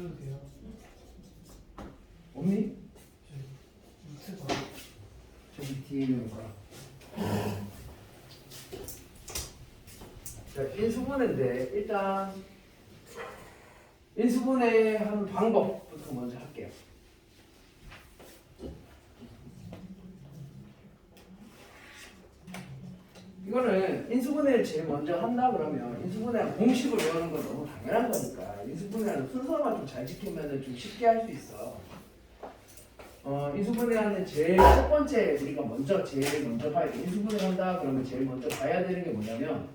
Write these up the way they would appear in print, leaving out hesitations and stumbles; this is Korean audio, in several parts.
보여도 돼요? 없니? 밑에 봐. 저기 뒤에 있는 거야. 자, 인수분해인데 일단 인수분해 하는 방법부터 먼저 할게요. 이거는 인수분해를 제일 먼저 한다 그러면 인수분해하는 공식을 외우는 건 너무 당연한 거니까 인수분해하는 순서만 좀 잘 지키면 좀 쉽게 할 수 있어. 인수분해하는 제일 첫 번째 우리가 제일 먼저 봐야 돼. 인수분해를 한다 그러면 제일 먼저 봐야 되는 게 뭐냐면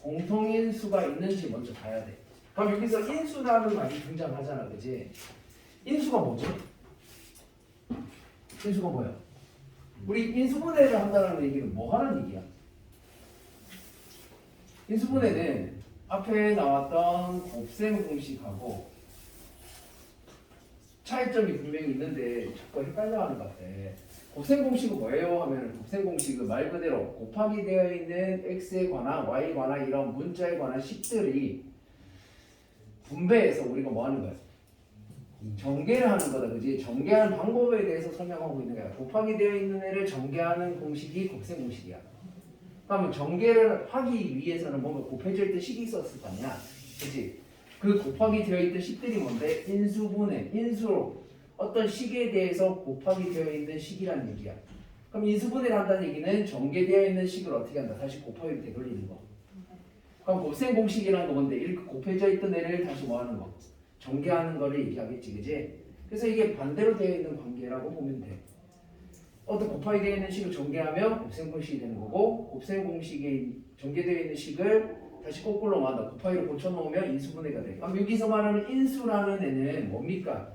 공통인수가 있는지 먼저 봐야 돼. 그럼 여기서 인수라는 말이 등장하잖아, 그지? 인수가 뭐지? 인수가 뭐야? 우리 인수분해를 한다는 얘기는 뭐 하는 얘기야? 인수분해는 앞에 나왔던 곱셈 공식하고 차이점이 분명히 있는데 자꾸 헷갈려하는 것 같아. 곱셈 공식은 뭐예요? 하면 곱셈 공식은 말 그대로 곱하기 되어 있는 x에 관한 y에 관한 이런 문자에 관한 식들이 분배해서 우리가 뭐 하는 거야? 전개를 하는 거다, 그지? 전개하는 방법에 대해서 설명하고 있는 거야. 곱하기 되어 있는 애를 전개하는 공식이 곱셈 공식이야. 그러면 전개를 하기 위해서는 뭔가 곱해져 있던 식이 있었을 거 아니야, 그지? 그 곱하기 되어 있던 식들이 뭔데? 인수분해, 인수로 어떤 식에 대해서 곱하기 되어 있는 식이라는 얘기야. 그럼 인수분해를 한다는 얘기는 전개되어 있는 식을 어떻게 한다? 다시 곱하기로 되돌리는 거. 그럼 곱셈 공식이라는 거 뭔데? 이렇게 곱해져 있던 애를 다시 뭐 하는 거? 전개하는 거를 얘기하겠지, 그지? 그래서 이게 반대로 되어 있는 관계라고 보면 돼. 어떤 곱하기 되어 있는 식을 전개하면 곱셈 공식이 되는 거고, 곱셈 공식에 전개되어 있는 식을 다시 거꾸로 만다 곱하기로 고쳐놓으면 인수분해가 돼. 그럼 여기서 말하는 인수라는 애는 뭡니까?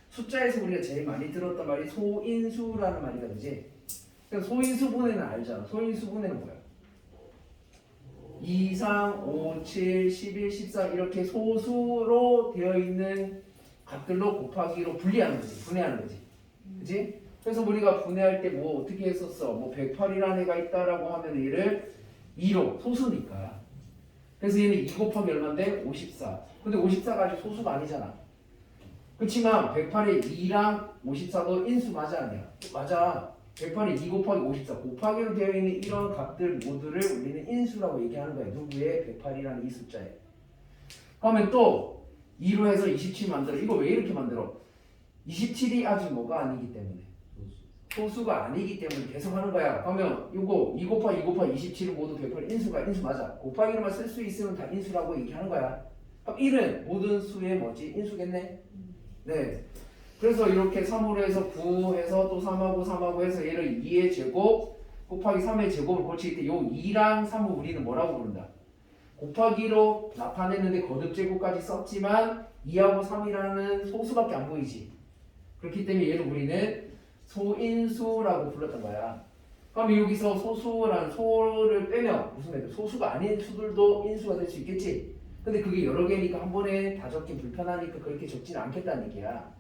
숫자에서 우리가 제일 많이 들었던 말이 소인수라는 말이다, 그지? 그래서 소인수분해는 알잖아. 소인수분해는 뭐야? 2, 3, 5, 7, 11, 14 이렇게 소수로 되어 있는 값들로 곱하기로 분리하는 거지. 분해하는 거지. 그지? 그래서 우리가 분해할 때 뭐 어떻게 했었어? 뭐 108이라는 애가 있다라고 하면 얘를 2로 소수니까. 그래서 얘는 2 곱하기 얼마인데? 54. 근데 54가 아직 소수가 아니잖아. 그렇지만 108에 2랑 54도 인수 맞아 아니야? 맞아. 108에 2 곱하기 54 곱하기로 되어 있는 이런 값들 모두를 우리는 인수라고 얘기하는 거야. 누구의? 108이라는 이 숫자에. 그러면 또 2로 해서 27 만들어. 이거 왜 이렇게 만들어? 27이 아직 뭐가 아니기 때문에. 소수가 아니기 때문에 계속 하는 거야. 그러면 이거 2 곱하기 2 곱하기 27은 모두 108 인수 맞아. 곱하기로만 쓸 수 있으면 다 인수라고 얘기하는 거야. 그럼 1은 모든 수의 뭐지? 인수겠네? 네. 그래서 이렇게 3으로 해서 9 해서 또 3하고 해서 얘를 2의 제곱 곱하기 3의 제곱을 고칠 때 요 2랑 3을 우리는 뭐라고 부른다? 곱하기로 나타냈는데 거듭 제곱까지 썼지만 2하고 3이라는 소수밖에 안 보이지. 그렇기 때문에 얘를 우리는 소인수라고 불렀던 거야. 그럼 여기서 소수라는 소를 빼면 무슨 말이야? 소수가 아닌 수들도 인수가 될 수 있겠지. 근데 그게 여러 개니까 한 번에 다 적긴 불편하니까 그렇게 적지는 않겠다는 얘기야.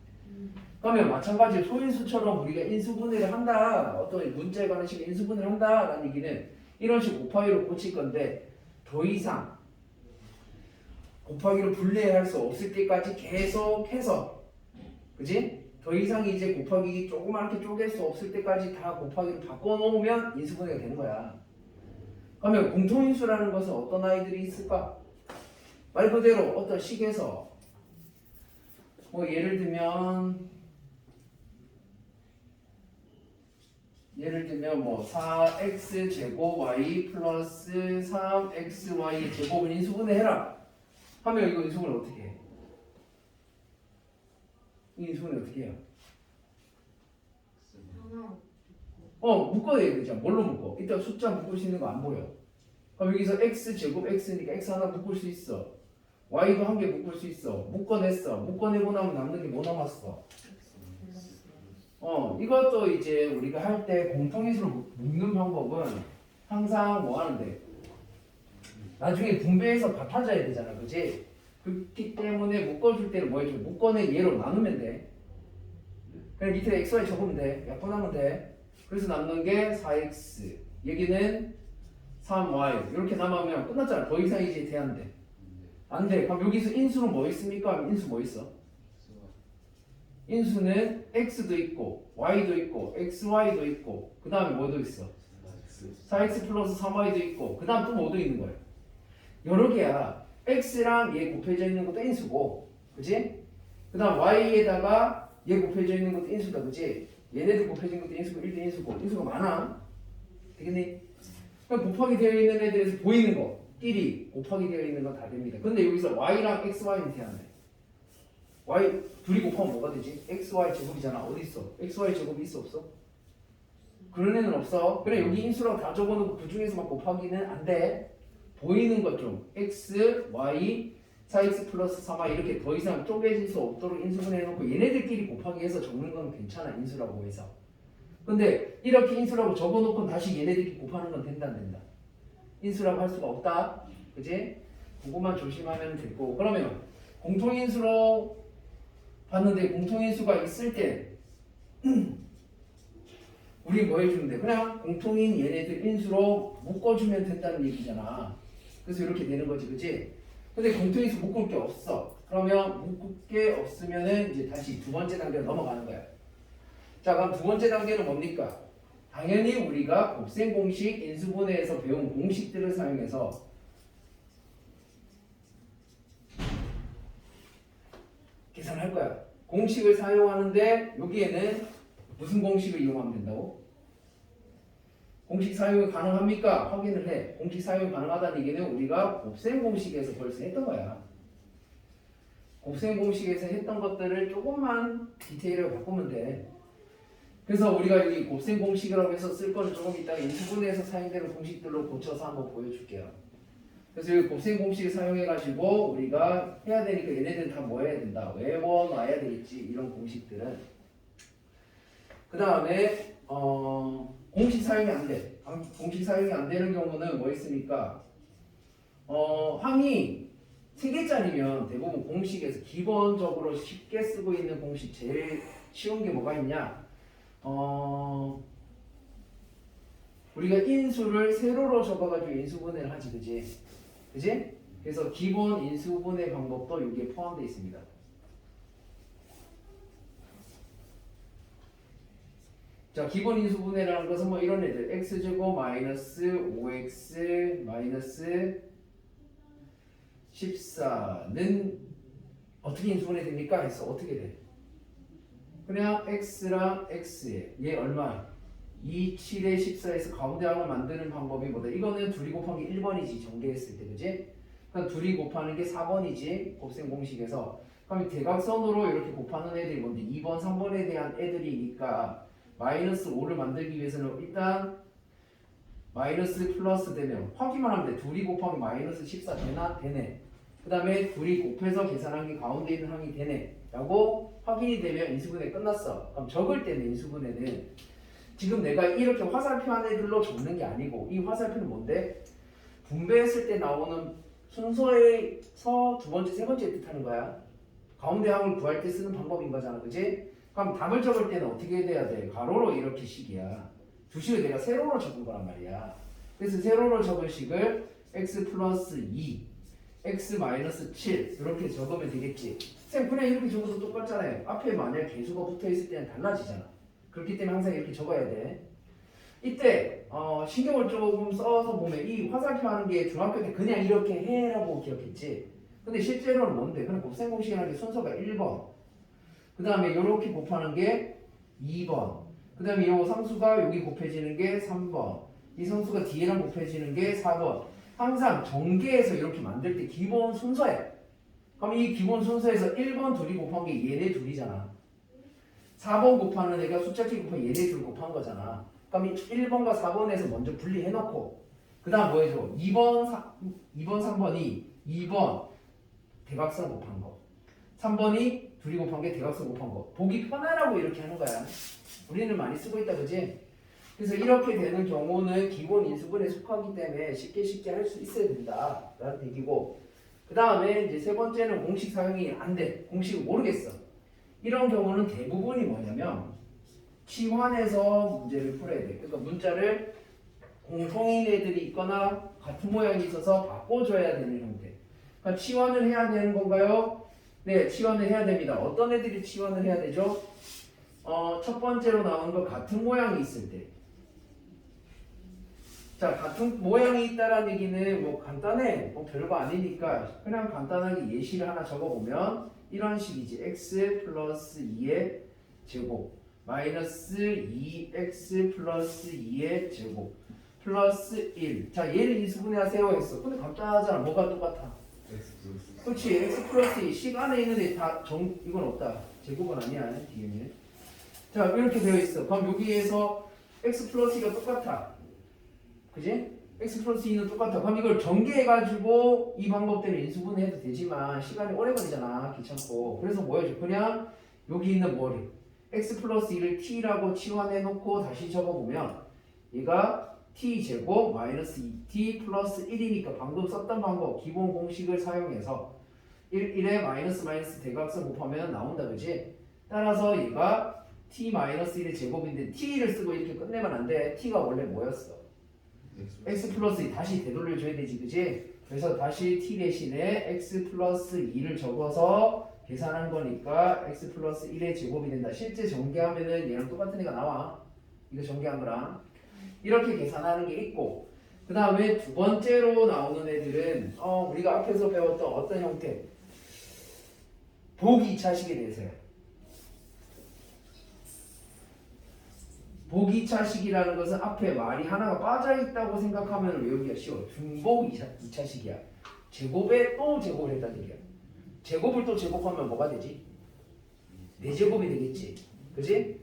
그러면 마찬가지로 소인수처럼 우리가 인수분해를 한다, 어떤 문자에 관한 식의 인수분해를 한다라는 얘기는 이런 식 곱하기로 고칠 건데 더 이상 곱하기로 분리할 수 없을 때까지 계속해서, 그지? 더 이상 이제 곱하기 조그맣게 쪼갤 수 없을 때까지 다 곱하기로 바꿔놓으면 인수분해가 되는 거야. 그러면 공통인수라는 것은 어떤 아이들이 있을까? 말 그대로 어떤 식에서 뭐 예를 들면 뭐 4x 제곱 y 플러스 3xy 제곱을 인수분해해라 하면 이거 인수분해 어떻게 해? 이 인수분해 어떻게 해요? 묶어야 되잖아. 뭘로 묶어? 일단 숫자 묶을 수 있는 거 안 보여. 그럼 여기서 x 제곱 x니까 x 하나 묶을 수 있어. y도 한 개 묶을 수 있어. 묶어냈어. 묶어내고 나면 남는 게 뭐 남았어? 이것도 이제 우리가 할 때 공통인수로 묶는 방법은 항상 뭐 하는데 나중에 분배해서 다 찾아야 되잖아, 그치? 그렇기 때문에 묶어줄 때는 뭐 해줘? 묶어내 얘로 나누면 돼. 그냥 밑에 xy 적으면 돼. 약분하면 돼. 그래서 남는 게 4x, 여기는 3y 이렇게 남으면 끝났잖아. 더 이상 이제 돼야 안 돼? 안 돼. 그럼 여기서 인수는 뭐 있습니까? 인수 뭐 있어? 인수는 x도 있고 y도 있고 xy도 있고 그 다음에 뭐도 있어? 4x 플러스 3y도 있고 그 다음 또 뭐도 있는 거예요? 여러 개야. x랑 얘 곱해져 있는 것도 인수고 그치? 그 다음 y에다가 얘 곱해져 있는 것도 인수다 그치? 얘네들 곱해진 것도 인수고 1대 인수고 인수가 많아. 되겠니? 그럼 곱하기 되어 있는 애들에서 보이는 거 끼리 곱하기 되어 있는 건 다 됩니다. 근데 여기서 y랑 xy는 돼야 돼. y 둘이 곱하면 뭐가 되지? xy 제곱이잖아. 어디 있어? xy 제곱이 있어 없어? 그런 애는 없어. 그래 여기 인수랑 다 적어놓고 그 중에서만 곱하기는 안 돼. 보이는 것 좀 x, y, 4x 플러스 3y 이렇게 더 이상 쪼개질 수 없도록 인수분해해놓고 얘네들끼리 곱하기 해서 적는 건 괜찮아. 인수라고 해서. 근데 이렇게 인수라고 적어놓고 다시 얘네들끼리 곱하는 건 된다 안 된다? 인수라고 할 수가 없다. 그지? 그거만 조심하면 되고 그러면 공통인수로 봤는데 공통인수가 있을 때 우리 뭐 해주면 돼? 그냥 공통인 얘네들 인수로 묶어주면 된다는 얘기잖아. 그래서 이렇게 되는 거지, 그치? 근데 공통인수 묶을 게 없어. 그러면 묶을 게 없으면은 이제 다시 두 번째 단계로 넘어가는 거야. 자, 그럼 두 번째 단계는 뭡니까? 당연히 우리가 곱셈 공식, 인수분해에서 배운 공식들을 사용해서 계산할 거야. 공식을 사용하는데 여기에는 무슨 공식을 이용하면 된다고? 공식 사용이 가능합니까? 확인을 해. 공식 사용이 가능하다는 얘기는 우리가 곱셈 공식에서 벌써 했던 거야. 곱셈 공식에서 했던 것들을 조금만 디테일을 바꾸면 돼. 그래서 우리가 여기 곱셈 공식이라고 해서 쓸 거를 조금 이따가 인수분해에서 사용되는 공식들로 고쳐서 한번 보여줄게요. 그래서 여기 곱셈 공식을 사용해가지고 우리가 해야 되니까 얘네들은 다 뭐 해야 된다? 외워놔야 되겠지. 이런 공식들은. 그 다음에 공식 사용이 안 돼. 공식 사용이 안 되는 경우는 뭐 있습니까? 항이 3개짜리면 대부분 공식에서 기본적으로 쉽게 쓰고 있는 공식 제일 쉬운 게 뭐가 있냐? 우리가 인수를 세로로 적어가지고 인수분해를 하지, 그지? 그지? 그래서 기본 인수분해 방법도 여기에 포함되어 있습니다. 자, 기본 인수분해라는 것은 뭐 이런 애들 x제곱 마이너스 5x 마이너스 14는 어떻게 인수분해 됩니까? 해서 어떻게 돼? 그냥 x랑 x에 얘 얼마? 2, 7에 14에서 가운데 항을 만드는 방법이 뭐다? 이거는 둘이 곱한 게 1번이지 전개했을 때, 그지? 그럼 둘이 곱하는 게 4번이지 곱셈 공식에서. 그럼 대각선으로 이렇게 곱하는 애들이 뭔데? 2번, 3번에 대한 애들이니까 마이너스 5를 만들기 위해서는 일단 마이너스 플러스 되면 확인만 하면 돼. 둘이 곱하면 마이너스 14 되나? 되네. 그 다음에 둘이 곱해서 계산한 게 가운데 있는 항이 되네 라고 확인이 되면 인수분해 끝났어. 그럼 적을 때는 인수분해는 지금 내가 이렇게 화살표한 애들로 적는 게 아니고 이 화살표는 뭔데? 분배했을 때 나오는 순서에서 두 번째, 세 번째 뜻하는 거야. 가운데 항을 구할 때 쓰는 방법인 거잖아, 그지? 그럼 답을 적을 때는 어떻게 돼야 돼? 가로로 이렇게 식이야. 두 식을 내가 세로로 적은 거란 말이야. 그래서 세로로 적은 식을 x 플러스 2, x 마이너스 7 이렇게 적으면 되겠지. 쌤 그냥 이렇게 적어도 똑같잖아요. 앞에 만약 개수가 붙어있을 때는 달라지잖아. 그렇기 때문에 항상 이렇게 적어야 돼. 이때 신경을 조금 써서 보면 이 화살표 하는 게 중학교 때 그냥 이렇게 해라고 기억했지. 근데 실제로는 뭔데? 그냥 곱셈 공식이라는 게 순서가 1번. 그 다음에 이렇게 곱하는 게 2번. 그 다음에 이 상수가 여기 곱해지는 게 3번. 이 상수가 뒤에랑 곱해지는 게 4번. 항상 전개해서 이렇게 만들 때 기본 순서야. 그럼 이 기본 순서에서 1번 둘이 곱한 게 얘네 둘이잖아. 4번 곱하는 애가 숫자키 곱한 얘네 둘 곱한 거잖아. 그럼 이 1번과 4번에서 먼저 분리해놓고 그 다음 뭐 해줘? 2번 3번이 2번 대각선 곱한 거, 3번이 둘이 곱한 게 대각선 곱한 거. 보기 편하라고 이렇게 하는 거야. 우리는 많이 쓰고 있다, 그지? 그래서 이렇게 되는 경우는 기본 인수분해에 속하기 때문에 쉽게 할 수 있어야 된다 라는 얘기고, 그 다음에 이제 세 번째는 공식 사용이 안 돼. 공식을 모르겠어. 이런 경우는 대부분이 뭐냐면 치환해서 문제를 풀어야 돼. 그러니까 문자를 공통인 애들이 있거나 같은 모양이 있어서 바꿔줘야 되는 형태. 그러니까 치환을 해야 되는 건가요? 네, 치환을 해야 됩니다. 어떤 애들이 치환을 해야 되죠? 첫 번째로 나오는 거 같은 모양이 있을 때. 자, 같은 모양이 있다라는 얘기는 뭐 간단해. 뭐 별거 아니니까 그냥 간단하게 예시를 하나 적어보면 이런 식이지. x 플러스 2의 제곱 마이너스 2x 플러스 2의 제곱 플러스 1. 자, 얘를 인수분해하세요 했어. 근데 간단하잖아. 뭐가 똑같아? 그렇지. x 플러스 2. 식 안에 있는데 다 이건 없다. 제곱은 아니야. 뒤에는. 자, 이렇게 되어 있어. 그럼 여기에서 x 플러스 2가 똑같아. 그지? x 플러스 2는 똑같아. 그럼 이걸 전개해가지고 이 방법대로 인수분해해도 되지만 시간이 오래 걸리잖아. 귀찮고. 그래서 뭐 해줘? 그냥 여기 있는 뭐를 x 플러스 2를 t라고 치환해놓고 다시 적어보면 얘가 t제곱 마이너스 2t 플러스 1이니까 방금 썼던 방법 기본 공식을 사용해서 1에 마이너스 대각선 곱하면 나온다. 그지? 따라서 얘가 t 마이너스 1의 제곱인데 t를 쓰고 이렇게 끝내면 안 돼. t가 원래 뭐였어? x 플러스 2 다시 되돌려줘야 되지. 그지? 그래서 다시 t 대신에 x 플러스 2를 적어서 계산한 거니까 x 플러스 1의 제곱이 된다. 실제 전개하면은 얘랑 똑같은 애가 나와. 이거 전개한 거랑 이렇게 계산하는 게 있고, 그 다음에 두 번째로 나오는 애들은 우리가 앞에서 배웠던 어떤 형태? 보기 2차식에 대해서요. 보기 2차식이라는 것은 앞에 말이 하나가 빠져있다고 생각하면 외우기가 쉬워. 중복 2차식이야. 제곱에 또 제곱을 했다는 얘기야. 제곱을 또 제곱하면 뭐가 되지? 4제곱이 되겠지. 그지?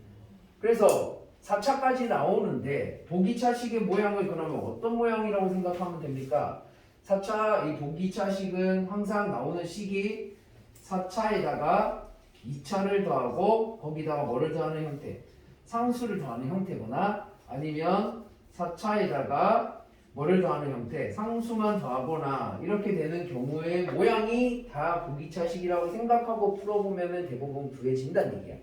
그래서 4차까지 나오는데 보기 2차식의 모양을 그러면 어떤 모양이라고 생각하면 됩니까? 4차 이 보기 2차식은 항상 나오는 식이 4차에다가 2차를 더하고 거기다가 뭐를 더하는 형태? 상수를 더하는 형태거나 아니면 4차에다가 뭐를 더하는 형태? 상수만 더하거나 이렇게 되는 경우의 모양이 다 보기 2차식이라고 생각하고 풀어보면 대부분 구해진다는 얘기야.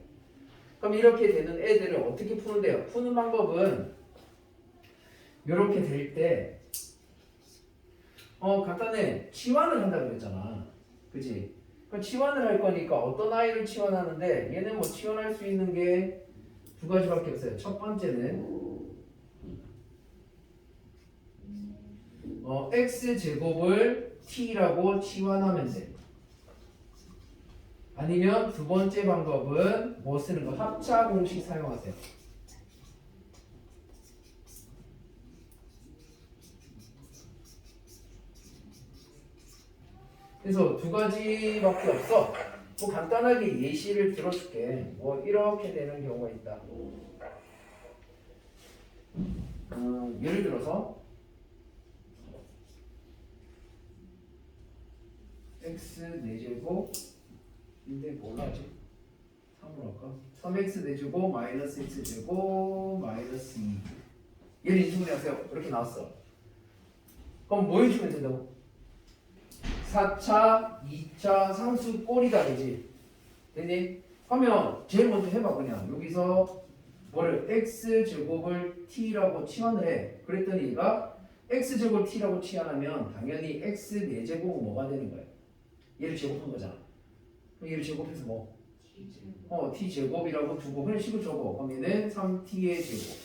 그럼 이렇게 되는 애들을 어떻게 푸는데요? 푸는 방법은 이렇게 될 때 간단해. 치환을 한다고 그랬잖아. 그치? 그럼 치환을 할 거니까 어떤 아이를 치환하는데 얘는 뭐 치환할 수 있는 게 두 가지밖에 없어요. 첫 번째는 x제곱을 t라고 치환하면 돼. 아니면 두 번째 방법은 뭐 쓰는 거? 합차 공식 사용하세요. 그래서 두 가지밖에 없어. 뭐 간단하게 예시를 들어줄게. 뭐 이렇게 되는 경우가 있다. 예를 들어서 x 4제곱 근데 뭘로 하지? 3으로 할까? 3x 4제곱 마이너스 x제곱 마이너스 2 얘를 인수분해하세요. 이렇게 나왔어. 그럼 뭐 해주면 된다고? 4차, 2차 상수 꼴이다 되지. 됐니? 하면 제일 먼저 해봐. 그냥 여기서 뭐를 x제곱을 t라고 치환을 해. 그랬더니 얘가 x제곱 t라고 치환하면 당연히 x 4제곱은 뭐가 되는 거야? 얘를 제곱한 거잖아. 그럼 얘를 제곱해서 뭐? t제곱이라고 두고 그냥 식을 적어. 그럼 얘는 3t의 제곱,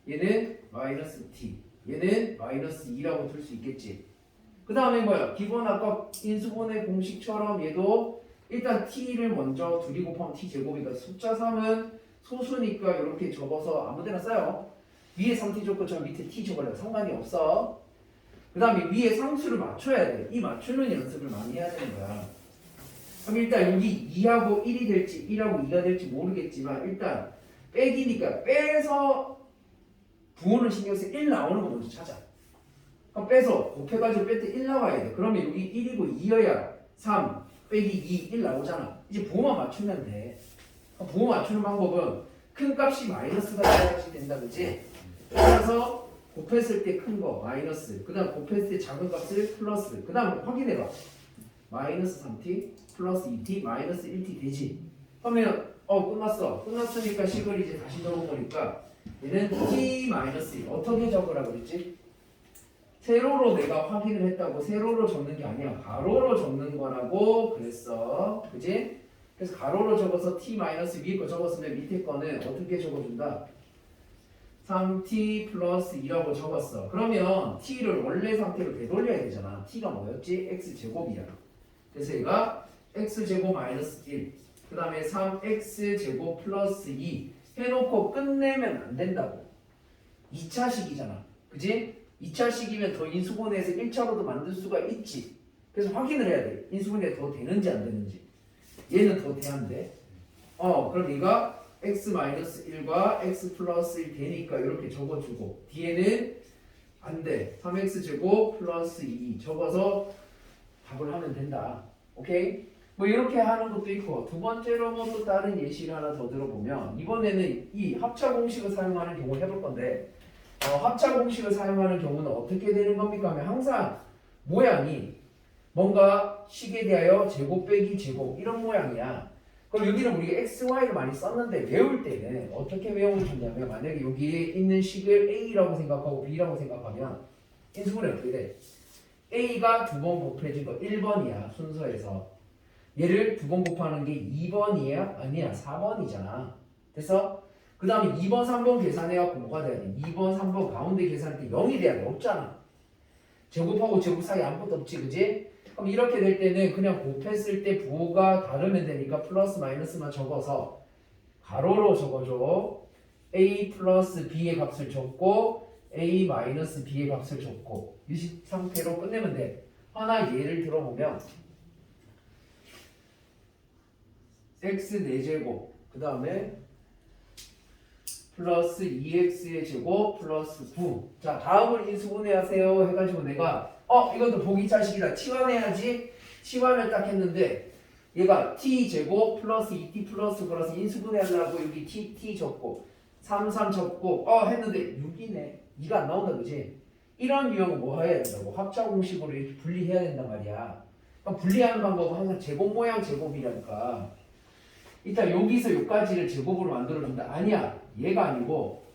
얘는 마이너스 t, 얘는 마이너스 2라고 둘 수 있겠지. 그 다음에 뭐야? 기본 아까 인수분해 공식처럼 얘도 일단 t를 먼저 둘이 곱하면 t제곱이니까 숫자 3은 소수니까 이렇게 적어서 아무데나 써요. 위에 3t 적고 저 밑에 t 적으려고 상관이 없어. 그 다음에 위에 상수를 맞춰야 돼. 이 맞추는 연습을 많이 해야 되는 거야. 그럼 일단 여기 2하고 1이 될지 1하고 2가 될지 모르겠지만 일단 빼기니까 빼서 부호는 신경 쓰 1 나오는 거 먼저 찾아. 그럼 빼서 곱해가지고 뺄 때 1 나와야 돼. 그러면 여기 1이고 2여야 3 빼기 2 1 나오잖아. 이제 부호만 맞추면 돼. 부호 맞추는 방법은 큰 값이 마이너스가 돼야지 된다. 그치? 따라서 곱했을 때 큰 거 마이너스, 그 다음 곱했을 때 작은 값을 플러스, 그 다음 확인해봐. 마이너스 3t 플러스 2t 마이너스 1t 되지? 그러면 끝났어. 끝났으니까 식을 이제 다시 적은 거니까 얘는 t 마이너스 1 어떻게 적으라고 그랬지? 세로로 내가 확인을 했다고 세로로 적는 게 아니야. 가로로 적는 거라고 그랬어. 그지? 그래서 가로로 적어서 t 마이너스 위에 거 적었으면 밑에 거는 어떻게 적어준다? 3t 플러스 2라고 적었어. 그러면 t를 원래 상태로 되돌려야 되잖아. t가 뭐였지? x제곱이야. 그래서 얘가 x제곱 마이너스 1, 그 다음에 3x제곱 플러스 2 해놓고 끝내면 안 된다고. 2차식이잖아. 그지? 2차식이면 더 인수분해해서 1차로도 만들 수가 있지. 그래서 확인을 해야 돼. 인수분해 더 되는지 안 되는지. 얘는 더 돼야 돼. 그럼 얘가 x-1과 x 플러스 1 되니까 이렇게 적어주고 뒤에는 안 돼. 3x제곱 플러스 2 적어서 답을 하면 된다. 오케이? 뭐 이렇게 하는 것도 있고 두 번째로 뭐 또 다른 예시를 하나 더 들어보면 이번에는 이 합차 공식을 사용하는 경우를 해볼 건데 합차 공식을 사용하는 경우는 어떻게 되는 겁니까? 하면 항상 모양이 뭔가 식에 대하여 제곱 빼기 제곱 이런 모양이야. 그럼 여기는 우리가 x, y를 많이 썼는데 외울 때는 어떻게 외우면 좋냐면 만약에 여기에 있는 식을 a라고 생각하고 b라고 생각하면 인수분해 어떻게 돼? a가 두 번 곱해진 거 1번이야 순서에서. 얘를 두 번 곱하는 게 2번이야? 아니야 4번이잖아. 됐어? 그 다음에 2번, 3번 계산해갖고 뭐가 돼야 돼? 2번, 3번 가운데 계산할 때 0이 돼야 돼. 없잖아. 제곱하고 제곱 사이 아무것도 없지, 그지? 그럼 이렇게 될 때는 그냥 곱했을 때 부호가 다르면 되니까 플러스 마이너스만 적어서 가로로 적어줘. a 플러스 b의 값을 적고 a 마이너스 b의 값을 적고 이 상태로 끝내면 돼. 하나 예를 들어보면 x 4제곱 그 다음에 플러스 2x의 제곱 플러스 9. 자 다음을 인수분해하세요 해가지고 내가 이것도 보기 자식이다 치환해야지. 치환을 딱 했는데 얘가 t제곱 플러스 2t 플러스 플러스 인수분해하려고 여기 t 적고 3 적고 했는데 6이네. 2가 안 나온다 그지? 이런 유형은 뭐 해야 된다고? 합차 공식으로 이렇게 분리해야 된단 말이야. 그럼 분리하는 방법은 항상 제곱 모양 제곱이라니까. 일단 여기서 여기까지를 제곱으로 만들어준다. 아니야. 얘가 아니고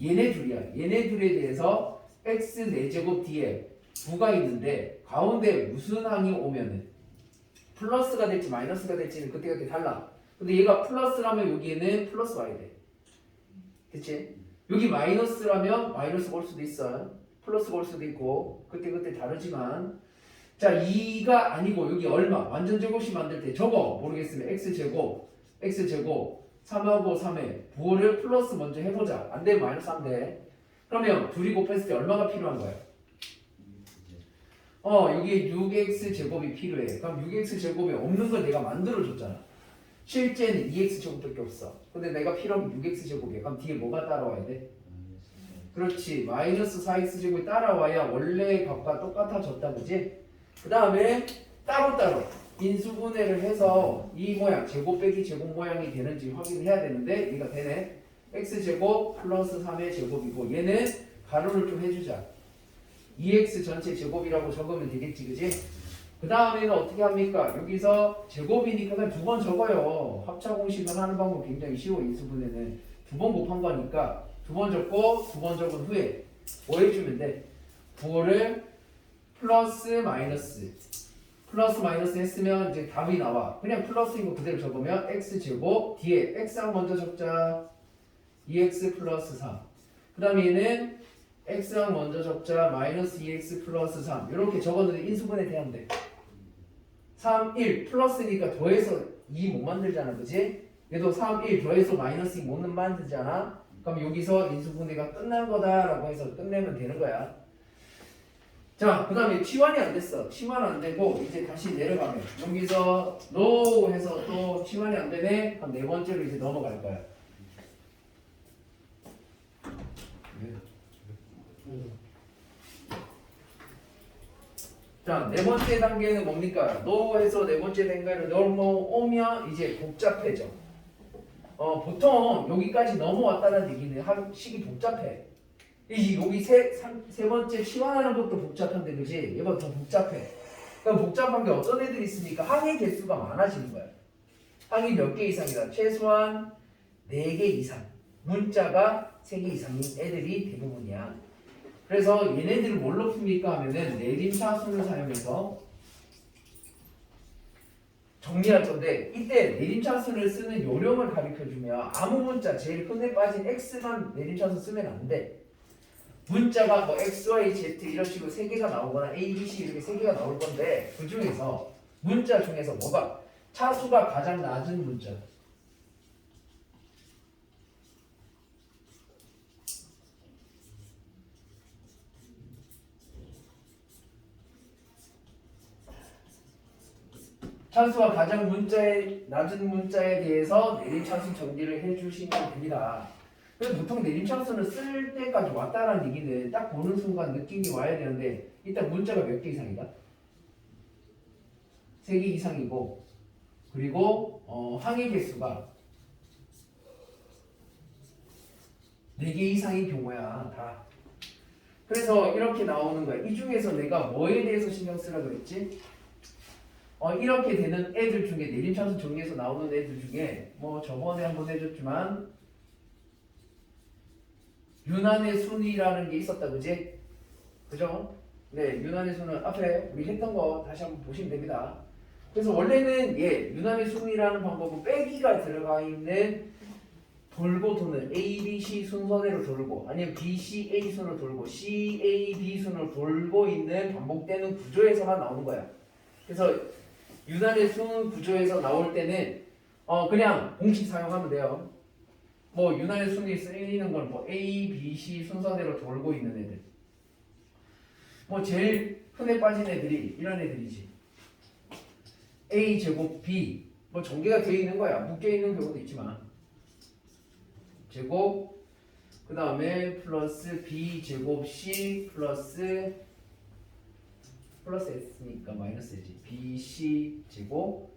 얘네 둘이야. 얘네 둘에 대해서 x 4제곱 뒤에 9가 있는데 가운데 무슨 항이 오면은 플러스가 될지 마이너스가 될지는 그때그때 달라. 근데 얘가 플러스라면 여기에는 플러스 와야 돼. 그치? 여기 마이너스라면 마이너스 올 수도 있어. 플러스 올 수도 있고 그때그때 다르지만 자 2가 아니고 여기 얼마 완전 제곱식 만들 때 저거 모르겠으면 x제곱 3하고 3에 부호를 플러스 먼저 해보자. 안 되면 마이너스 하면 돼. 그러면 둘이 곱했을 때 얼마가 필요한 거야? 여기에 6x제곱이 필요해. 그럼 6x제곱이 없는 걸 내가 만들어줬잖아. 실제는 2x제곱밖에 없어. 근데 내가 필요한 게 6x제곱이야. 그럼 뒤에 뭐가 따라와야 돼? 그렇지. 마이너스 4x제곱이 따라와야 원래의 값과 똑같아졌다. 그지? 그 다음에 따로따로 인수분해를 해서 이 모양 제곱 빼기 제곱 모양이 되는지 확인해야 되는데 얘가 되네. x제곱 플러스 3의 제곱이고 얘는 가로를 좀 해주자. 2x 전체 제곱이라고 적으면 되겠지 그지? 그 다음에는 어떻게 합니까? 여기서 제곱이니까 그냥 두 번 적어요. 합차 공식을 하는 방법 굉장히 쉬워. 인수분해는 두 번 곱한 거니까 두 번 적고 두 번 적은 후에 뭐 해주면 돼? 부호를 플러스 마이너스 했으면 이제 답이 나와. 그냥 플러스인 거 그대로 적으면 x제곱 뒤에 x랑 먼저 적자. 2x 플러스 3. 그 다음에 얘는 x랑 먼저 적자. 마이너스 2x 플러스 3 이렇게 적었는데 인수분해 대하면 돼. 3, 1 플러스니까 더해서 2 못 만들잖아 그지? 얘도 3, 1 더해서 마이너스 2 못 만들잖아. 그럼 여기서 인수분해가 끝난 거다라고 해서 끝내면 되는 거야. 자, 그 다음에 치환이 안 됐어. 치환 안 되고 이제 다시 내려가면 여기서 no 해서 또 치환이 안 되네. 그럼 네 번째로 이제 넘어갈 거야. 자, 네 번째 단계는 뭡니까? no 해서 네 번째 단계로 넘어오면 이제 복잡해져. 보통 여기까지 넘어왔다는 얘기는 식이 복잡해. 여기 세 번째 치환하는 것도 복잡한데 그지? 얘보다 더 복잡해. 그럼 복잡한 게 어떤 애들이 있습니까? 항의 개수가 많아지는 거야. 항이 몇 개 이상이다? 최소한 4개 이상. 문자가 3개 이상인 애들이 대부분이야. 그래서 얘네들을 뭘로 풉니까 하면은 내림차순을 사용해서 정리할 건데, 이때 내림차순을 쓰는 요령을 가르쳐주면 아무 문자 제일 흔해 빠진 x만 내림차순 쓰면 안 돼. 문자가 뭐 x, y, z 이런 식으로 세 개가 나오거나 a, b, c 이렇게 세 개가 나올 건데, 그 중에서 문자 중에서 뭐가 차수가 가장 낮은 문자. 차수가 가장 낮은 문자에 대해서 내림차순 정리를 해주시면 됩니다. 그래서 보통 내림차순을 쓸 때까지 왔다라는 얘기는 딱 보는 순간 느낌이 와야 되는데, 일단 문자가 몇 개 이상이다? 3개 이상이고, 그리고 항의 개수가 4개 이상인 경우야 다. 그래서 이렇게 나오는 거야. 이 중에서 내가 뭐에 대해서 신경 쓰라 그랬지? 이렇게 되는 애들 중에 내림차순 정리해서 나오는 애들 중에 뭐 저번에 한번 해줬지만 유난의 순이라는 게 있었다, 그지? 그죠? 네, 유난의 순은 앞에 우리 했던 거 다시 한번 보시면 됩니다. 그래서 원래는 유난의 순이라는 방법은 빼기가 들어가 있는 돌고 도는 A, B, C 순서대로 돌고 아니면 B, C, A 순으로 돌고 C, A, B 순으로 돌고 있는 반복되는 구조에서만 나오는 거야. 그래서 유난의 순 구조에서 나올 때는 그냥 공식 사용하면 돼요. 뭐 유난의 순이 쓰이는 건 뭐 A, B, C 순서대로 돌고 있는 애들. 뭐 제일 흔해 빠진 애들이 이런 애들이지. A 제곱 B 뭐 전개가 되어 있는 거야. 묶여 있는 경우도 있지만 제곱 그 다음에 플러스 B 제곱 C 플러스 S니까 마이너스지. BC 제곱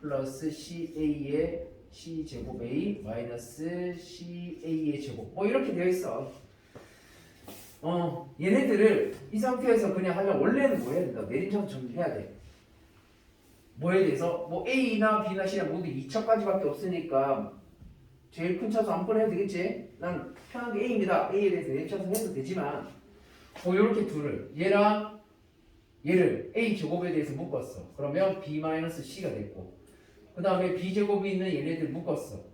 플러스 CA의 C 제곱 A 마이너스 CA의 제곱 뭐 이렇게 되어 있어. 얘네들을 이 상태에서 그냥 하면 원래는 뭐 해야 된다? 내림차순 정리해야 돼. 뭐에 대해서? 뭐 A나 B나 C나 모두 2차까지밖에 없으니까 제일 큰 차수 아무거나 해도 되겠지? 난 편하게 A입니다. A에 대해서 내림차순 해도 되지만 뭐 이렇게 둘을 얘를 A 제곱에 대해서 묶었어. 그러면 B-C가 됐고 그 다음에 B 제곱이 있는 얘네들 묶었어.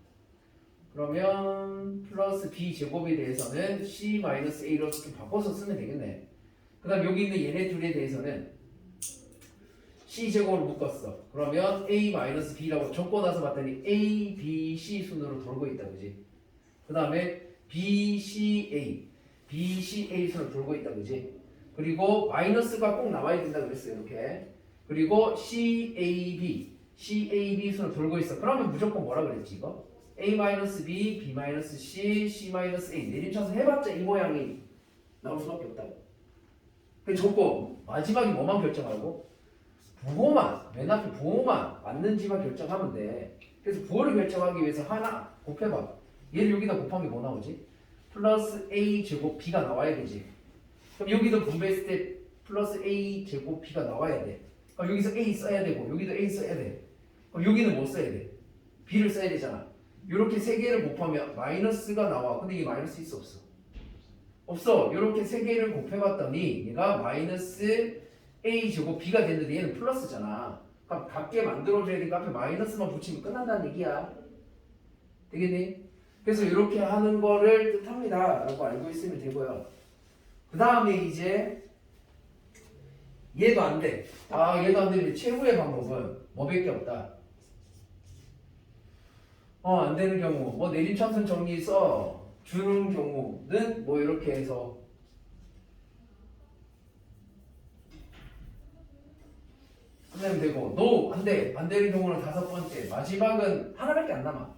그러면 플러스 B 제곱에 대해서는 C-A로 좀 바꿔서 쓰면 되겠네. 그 다음 여기 있는 얘네 둘에 대해서는 C 제곱으로 묶었어. 그러면 A-B라고 적고 나서 봤더니 A, B, C 순으로 돌고 있다, 그지? 그 다음에 B, C, A 순으로 돌고 있다, 그지? 그리고 마이너스가 꼭 나와야 된다 그랬어요, 이렇게. 그리고 CAB 순으로 돌고 있어. 그러면 무조건 뭐라 그랬지, 이거? A-B, B-C, C-A 내림차순 해봤자 이 모양이 나올 수밖에 없다고. 그 적고 마지막에 뭐만 결정하고? 부호만, 맨 앞에 부호만 맞는지만 결정하면 돼. 그래서 부호를 결정하기 위해서 하나 곱해봐. 얘를 여기다 곱한 게 뭐 나오지? 플러스 A 제곱 B가 나와야 되지. 그럼 여기도 분배했을 때 플러스 A 제곱 B가 나와야 돼. 그럼 여기서 A 써야 되고 여기도 A 써야 돼. 그럼 여기는 뭐 써야 돼? B를 써야 되잖아. 이렇게 세 개를 곱하면 마이너스가 나와. 근데 이게 마이너스 있어 없어? 없어. 이렇게 세 개를 곱해봤더니 얘가 마이너스 A 제곱 B가 됐는데 얘는 플러스잖아. 그럼 같게 만들어줘야 되니까 앞에 마이너스만 붙이면 끝난다는 얘기야. 되겠니? 그래서 이렇게 하는 거를 뜻합니다 라고 알고 있으면 되고요. 그 다음에 이제 얘도 안 돼. 얘도 안 되는데 최후의 방법은 뭐밖에 없다. 안 되는 경우 뭐 내림차순 정리 써 주는 경우는 뭐 이렇게 해서 끝내면 되고 no 안 돼. 안 되는 경우는 5번째 마지막은 하나밖에 안 남아.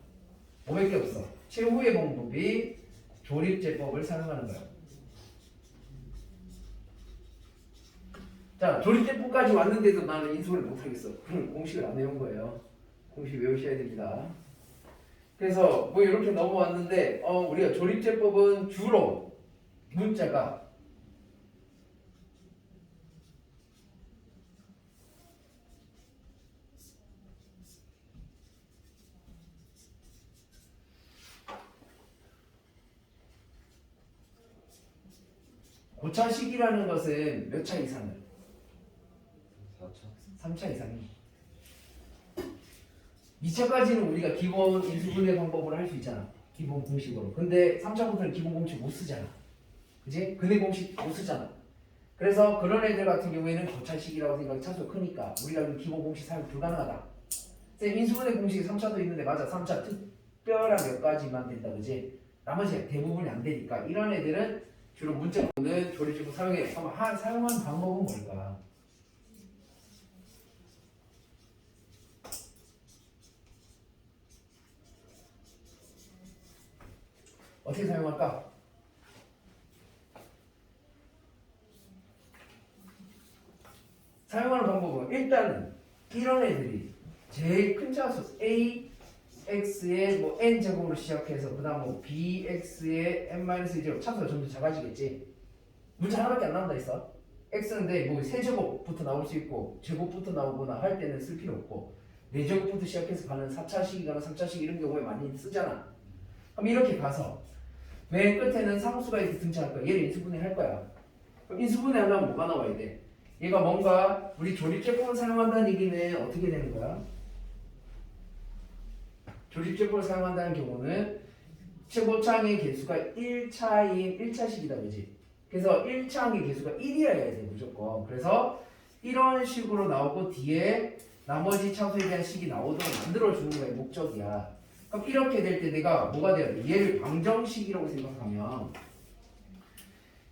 뭐밖에 없어. 최후의 방법이 조립제법을 사용하는 거야. 자, 조립제법까지 왔는데도 나는 인수를 못하겠어. 공식을 안 외운 거예요. 공식 외우셔야 됩니다. 그래서 뭐 이렇게 넘어왔는데 우리가 조립제법은 주로 문자가 고차식이라는 것은 몇 차 이상을? 4차. 3차 이상이. 2차까지는 우리가 기본 인수분해 방법으로 할 수 있잖아. 기본 공식으로. 근데 3차부터는 기본 공식 못 쓰잖아. 그지? 근해 공식 못 쓰잖아. 그래서 그런 애들 같은 경우에는 고차식이라고 생각이 차수가 크니까 우리가 그 기본 공식 사용 불가능하다. 쌤 인수분해 공식이 3차도 있는데 맞아. 3차 특별한 몇 가지만 된다. 그지? 나머지 대부분이 안 되니까 이런 애들은 주로 문제는 조리식으로 사용해. 한번 사용하는 방법은 뭘까? 어떻게 사용할까? 사용하는 방법은 일단은 이런 애들이 제일 큰 차수 a x의 뭐 n 제곱으로 시작해서 그다음 뭐 b x의 n-1제곱 차수가 점점 작아지겠지. 문제 하나밖에 안 나온다 했어. x인데 뭐 세제곱부터 나올 수 있고 제곱부터 나오거나 할 때는 쓸 필요 없고 4제곱부터 시작해서 가는 4차식이거나 3차식 이런 경우에 많이 쓰잖아. 그럼 이렇게 가서 맨 끝에는 상수가 이렇게 등장할 거야. 얘를 인수분해 할 거야. 그럼 인수분해 하려면 뭐가 나와야 돼? 얘가 뭔가 우리 조립제법을 사용한다는 얘기는 어떻게 되는 거야? 조립제법을 사용한다는 경우는 최고차항의 개수가 1차인 1차식이다 그지? 그래서 1차항의 개수가 1이어야 돼 무조건. 그래서 이런 식으로 나오고 뒤에 나머지 차수에 대한 식이 나오도록 만들어주는 거의 목적이야. 그럼 이렇게 될 때 내가 뭐가 돼야 돼? 얘를 방정식이라고 생각하면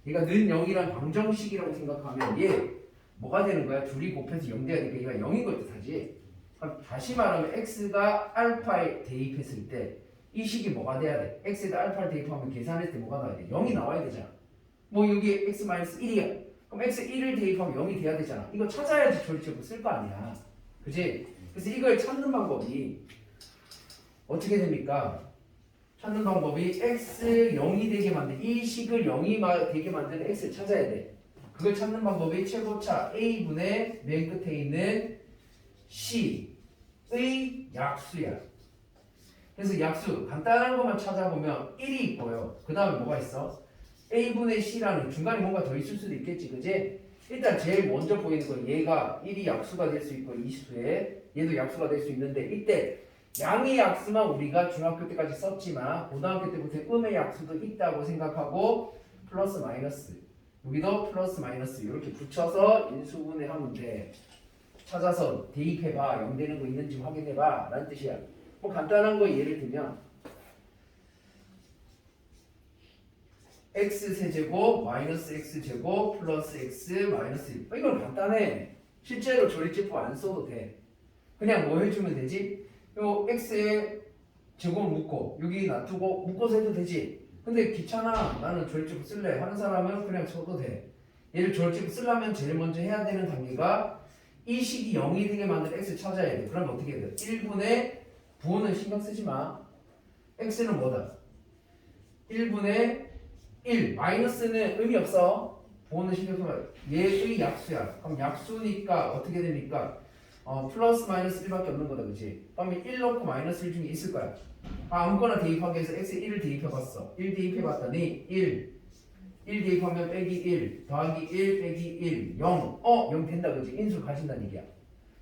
얘가 는 0이란 방정식이라고 생각하면 얘 뭐가 되는 거야? 둘이 곱해서 0 돼야 되니까 얘가 0인 걸 뜻하지. 그럼 다시 말하면 x가 알파에 대입했을 때 이 식이 뭐가 돼야 돼? x에다 알파를 대입하면 계산했을 때 뭐가 나와야 돼? 0이 나와야 되잖아. 뭐 여기 x-1이야. 그럼 x1을 대입하면 0이 돼야 되잖아. 이거 찾아야지 조립제법 쓸 거 아니야. 그지? 그래서 이걸 찾는 방법이 어떻게 됩니까? 찾는 방법이 x 0이 되게 만든 이 식을 0이 되게 만드는 x를 찾아야 돼. 그걸 찾는 방법이 최고차 a분의 맨 끝에 있는 c의 약수야. 그래서 약수 간단한 것만 찾아보면 1이 있고요. 그 다음에 뭐가 있어? a분의 c라는 중간에 뭔가 더 있을 수도 있겠지, 그지? 일단 제일 먼저 보이는 건 얘가 1이 약수가 될 수 있고 이 수에 얘도 약수가 될 수 있는데 이때 양의 약수만 우리가 중학교 때까지 썼지만 고등학교 때부터 음의 약수도 있다고 생각하고 플러스 마이너스 여기도 플러스 마이너스 이렇게 붙여서 인수분해 하면 돼. 찾아서 대입해봐. 0 되는 거 있는지 확인해봐 라는 뜻이야. 뭐 간단한 거 예를 들면 x 세제곱 마이너스 x 제곱 플러스 x 마이너스 1 이건 간단해. 실제로 조립제법 안 써도 돼. 그냥 뭐 해주면 되지? 요 x에 제곱을 묶고 여기 놔두고 묶어서 해도 되지. 근데 귀찮아. 나는 조립제법 쓸래 하는 사람은 그냥 쳐도 돼. 얘를 조립제법 쓰려면 제일 먼저 해야 되는 단계가 이 식이 0이 되게 만든 x를 찾아야 돼. 그러면 어떻게 해야 돼? 1분의 부호는 신경 쓰지 마. x는 뭐다? 1분의 1 마이너스는 의미 없어. 부호는 신경 쓰면 얘의 약수야. 그럼 약수니까 어떻게 됩니까? 플러스 마이너스 1밖에 없는 거다 그치? 그러면 1 넣고 마이너스 1 중에 있을 거야. 아무거나 대입하기 위해서 x에 1을 대입해봤어. 1 대입해봤더니 1 대입하면 빼기 1 더하기 1 빼기 1 0 0 된다 그치? 인수를 가진다는 얘기야.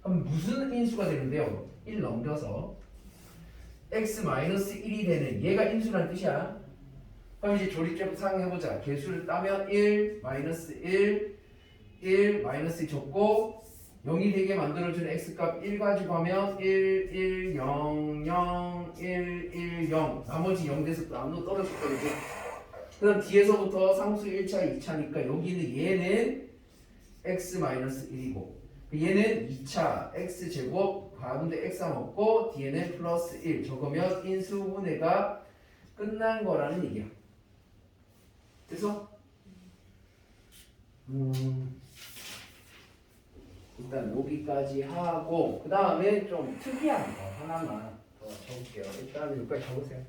그럼 무슨 인수가 되는데요? 1 넘겨서 x-1이 되는 얘가 인수라는 뜻이야. 그럼 이제 조립제법 사용해보자. 개수를 따면 1 마이너스 1 1 마이너스 적고 0이 되게 만들어주는 x값 1 가지고 하면 1 1 0 0 1 1 0 나머지 0 돼서 또 안으로 떨어질 거지. 그 다음 뒤에서부터 상수 1차 2차니까 여기는 얘는 x-1이고 얘는 2차 x제곱 가운데 x 먹고 뒤에는 플러스 1 적으면 인수분해가 끝난 거라는 얘기야. 돼서? 일단 여기까지 하고 그 다음에 좀 특이한 거 하나만 더 적을게요. 일단 여기까지 적으세요.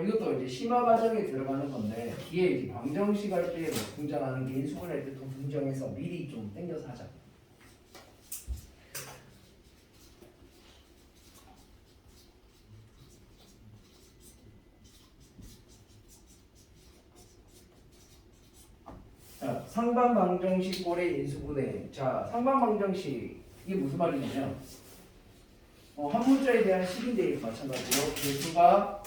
이것도 이제 심화 과정에 들어가는 건데 뒤에 이제 방정식 할 때 등장하는 게 인수분해 때 또 등장해서 미리 좀 땡겨서 하자. 자, 상반방정식 꼴의 인수분해. 자, 상반방정식 이게 무슨 말이냐면 한 문자에 대한 식인데 마찬가지로 개수가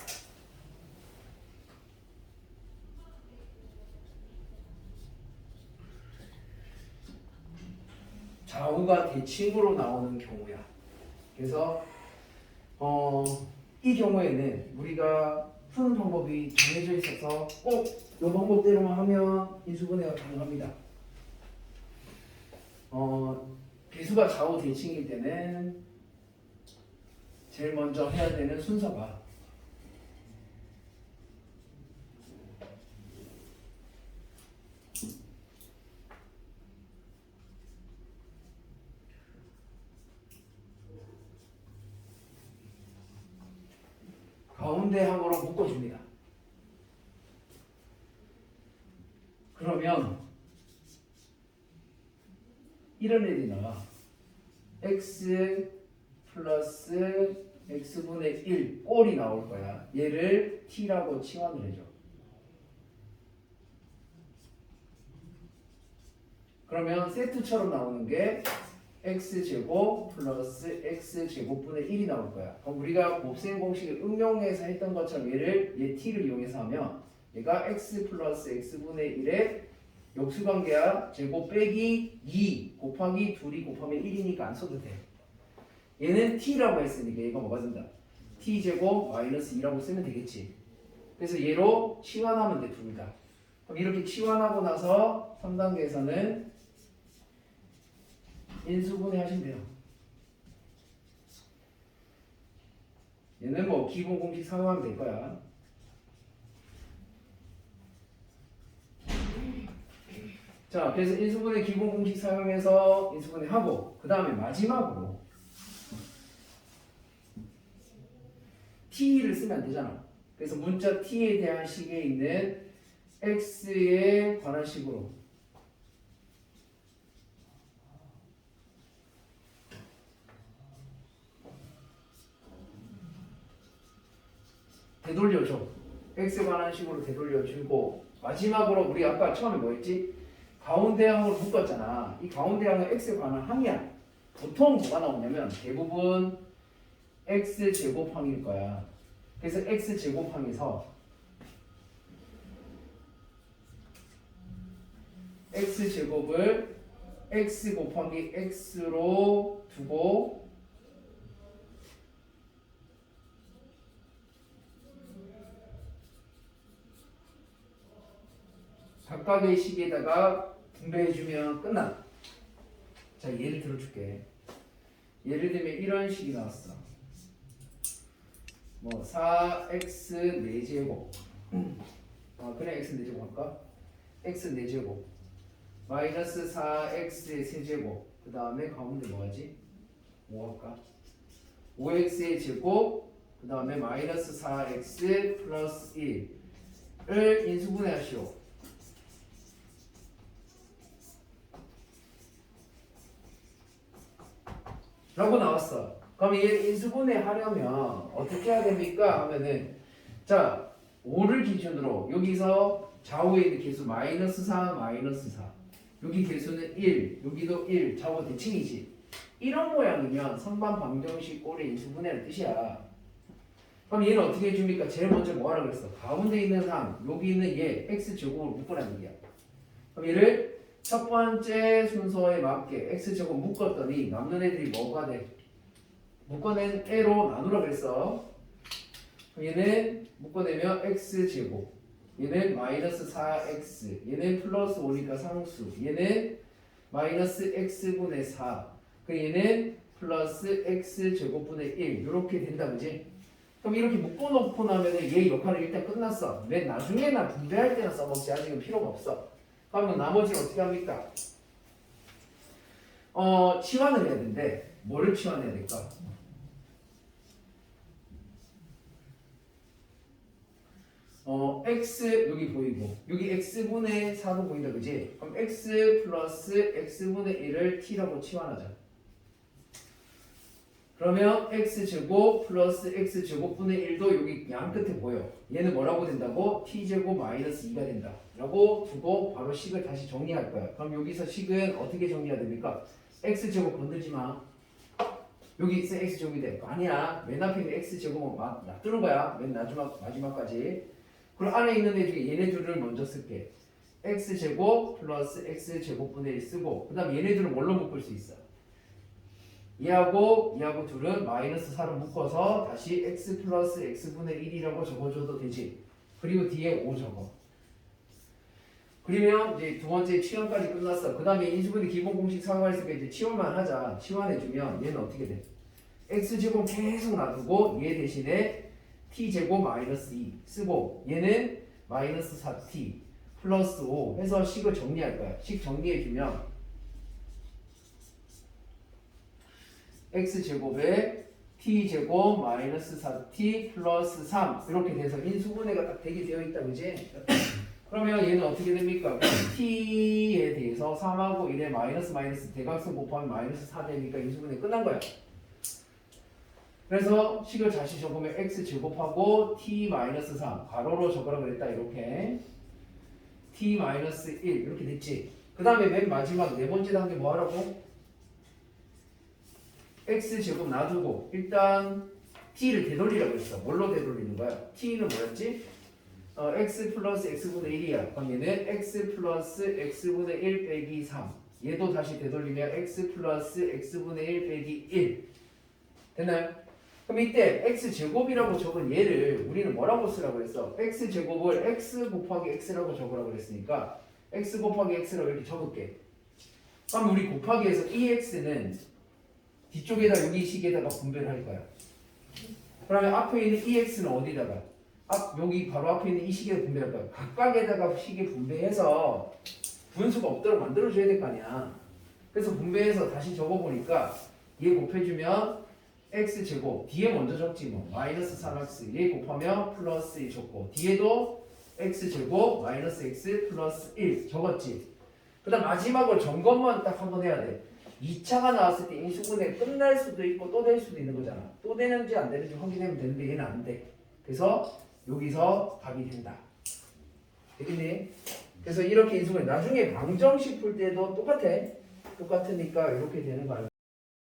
좌우가 대칭으로 나오는 경우야. 그래서 이 경우에는 우리가 푸는 방법이 정해져 있어서 꼭 이 방법대로만 하면 인수분해가 가능합니다. 개수가 좌우 대칭일 때는 제일 먼저 해야 되는 순서가 가운데 항으로 묶어줍니다. 그러면 이런 애들이 나와. x 플러스 x분의 1 꼴이 나올 거야. 얘를 t라고 치환을 해줘. 그러면 세트처럼 나오는 게 x제곱 플러스 x제곱분의 1이 나올 거야. 그럼 우리가 곱셈 공식을 응용해서 했던 것처럼 얘 t를 이용해서 하면 얘가 x 플러스 x분의 1의 역수관계야. 제곱 빼기 2 곱하기 2이 곱하면 1이니까 안 써도 돼. 얘는 t라고 했으니까 얘가 뭐가 된다? t제곱 마이너스 2라고 쓰면 되겠지. 그래서 얘로 치환하면 돼, 둘 다. 그럼 이렇게 치환하고 나서 3단계에서는 인수분해 하시면 돼요. 얘는 뭐 기본 공식 사용하면 될 거야. 자, 그래서 인수분해 기본 공식 사용해서 인수분해 하고 그 다음에 마지막으로 t를 쓰면 안 되잖아. 그래서 문자 t에 대한 식에 있는 x에 관한 식으로 되돌려줘. x에 관한 식으로 되돌려주고 마지막으로 우리 아까 처음에 뭐 했지? 가운데 항으로 묶었잖아. 이 가운데 항은 x에 관한 항이야. 보통 뭐가 나오냐면 대부분 x제곱항일 거야. 그래서 x제곱항에서 x제곱을 x 곱하기 x로 두고 각각의 식에다가 분배해주면 끝나. 자, 예를 들어줄게. 예를 들면 이런 식이 나왔어. 뭐 4x 4제곱 그냥 x 4제곱 할까? x 4제곱 마이너스 4x의 세제곱 그 다음에 가운데 뭐하지? 5 할까? 5x의 제곱 그 다음에 마이너스 4x 플러스 1을 인수분해하시오. 라고 나왔어. 그럼 얘 인수분해 하려면 어떻게 해야 됩니까? 하면은 자 5를 기준으로 여기서 좌우에 있는 개수 마이너스 4 마이너스 4 여기 개수는 1 여기도 1 좌우가 대칭이지. 이런 모양이면 선반 방정식 꼴의 인수분해라는 뜻이야. 그럼 얘는 어떻게 해줍니까? 제일 먼저 뭐 하라고 그랬어? 가운데 있는 항 여기 있는 얘 x제곱을 묶으라는 얘기야. 그럼 얘를 첫 번째 순서에 맞게 x제곱 묶었더니 남는 애들이 뭐가 돼? 묶어낸 애로 나누라 그랬어. 얘는 묶어내면 x제곱 얘는 마이너스 4x 얘는 플러스 5니까 상수 얘는 마이너스 x분의 4 얘는 플러스 x제곱분의 1 이렇게 된다 그지? 그럼 이렇게 묶어놓고 나면 얘 역할은 일단 끝났어. 맨 나중에나 분배할 때나 써먹지 아직은 필요가 없어. 그러면 나머지는 어떻게 합니까? 치환을 해야 되는데 뭐를 치환해야 될까? x 여기 보이고 여기 x분의 4도 보인다 그지? 그럼 x 플러스 x분의 1을 t라고 치환하자. 그러면 x제곱 플러스 x제곱분의 1도 여기 양 끝에 보여. 얘는 뭐라고 된다고? t제곱 마이너스 2가 된다 라고 두고 바로 식을 다시 정리할 거야. 그럼 여기서 식은 어떻게 정리해야 됩니까? x제곱 건들지 마. 여기 있어 x제곱이 될 거 아니야. 맨 앞에 있는 x제곱은 놔두는 거야. 맨 마지막까지. 그럼 안에 있는 애 중에 얘네 둘을 먼저 쓸게. x제곱 플러스 x제곱분의 1 쓰고 그 다음 얘네들은 뭘로 묶을 수 있어? 얘하고 둘은 마이너스 4로 묶어서 다시 x 플러스 x분의 1이라고 적어줘도 되지. 그리고 뒤에 5 적어. 그러면 이제 두 번째 치환까지 끝났어. 그 다음에 인수분해 기본 공식 사용했으니까 이제 치환만 하자. 치환해주면 얘는 어떻게 돼? x제곱 계속 놔두고 얘 대신에 t제곱 마이너스 2 쓰고 얘는 마이너스 4t 플러스 5 해서 식을 정리할 거야. 식 정리해주면 x제곱에 t제곱 마이너스 4t 플러스 3 이렇게 돼서 인수분해가 딱 되게 되어 있다 그지? 그러면 얘는 어떻게 됩니까? t에 대해서 3하고 1에 마이너스 대각선 곱하면 마이너스 4 되니까 인수분해 끝난 거야. 그래서 식을 다시 적으면 x제곱하고 t-3 가로로 적으라고 그랬다 이렇게 t-1 이렇게 됐지. 그 다음에 맨 마지막 네 번째 단계 뭐 하라고? x제곱 놔두고 일단 t를 되돌리라고 했어. 뭘로 되돌리는 거야? t는 뭐였지? x 플러스 x분의 1이야. 그럼 얘는 x 플러스 x분의 1 빼기 3 얘도 다시 되돌리면 x 플러스 x분의 1 빼기 1 됐나요? 그럼 이때 x제곱이라고 적은 얘를 우리는 뭐라고 쓰라고 했어? x제곱을 x 곱하기 x라고 적으라고 했으니까 x 곱하기 x라고 이렇게 적을게. 그럼 우리 곱하기에서 이 x는 뒤쪽에다 여기 식에다가 분배를 할 거야. 그러면 앞에 있는 이 x는 어디다가? 여기 바로 앞에 있는 이 식에 분배할 거야. 각각에다가 식에 분배해서 분수가 없도록 만들어줘야 될 거 아니야. 그래서 분배해서 다시 적어보니까 얘 곱해주면 x제곱 뒤에 먼저 적지 뭐 마이너스 3x 얘 곱하면 플러스 1 적고 뒤에도 x제곱 마이너스 x 플러스 1 적었지. 그 다음 마지막으로 점검만 딱 한번 해야 돼. 2차가 나왔을 때 인수분해 끝날 수도 있고 또 될 수도 있는 거잖아. 또 되는지 안 되는지 확인하면 되는데 얘는 안 돼. 그래서 여기서 답이 된다. 되겠니? 그래서 이렇게 인수분해 나중에 방정식 풀 때도 똑같으니까 이렇게 되는 거 알고